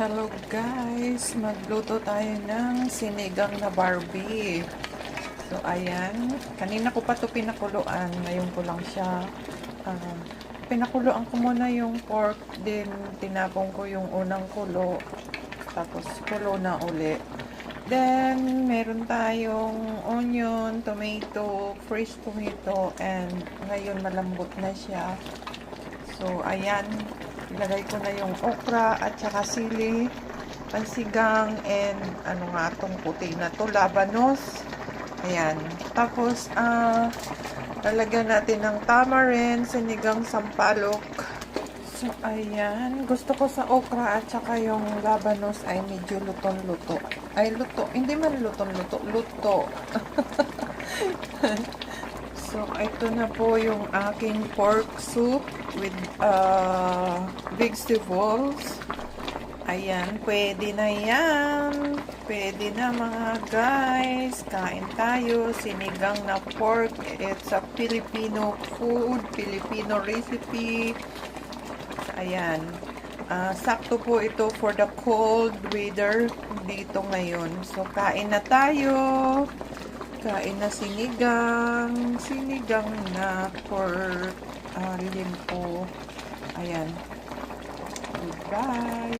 Hello guys, magluto tayo ng sinigang na Barbie. So ayan, kanina ko pa to pinakuluan, ngayon ko lang siya pinakuluan ko muna yung pork, din tinapong ko yung unang kulo, tapos kulo na uli. Then meron tayong onion, tomato, fresh tomato, and ngayon malambot na siya. So ayan, ilagay ko na yung okra at saka sili, pansigang, and ano nga itong puti na to, labanos. Ayan. Tapos, lalagyan natin ng tamarind, sinigang sampalok. So, ayan. Gusto ko sa okra at saka yung labanos ay medyo lutong-luto. Ay, luto. Hindi man lutong-luto. Luto. So, ito na po yung aking pork soup with vegetables. Ayan, pwede na yan. Pwede na mga guys. Kain tayo. Sinigang na pork. It's a Filipino food, Filipino recipe. Ayan. Sakto po ito for the cold weather dito ngayon. So, kain na tayo. Kain na sinigang na pork limpo. Ayan. Goodbye.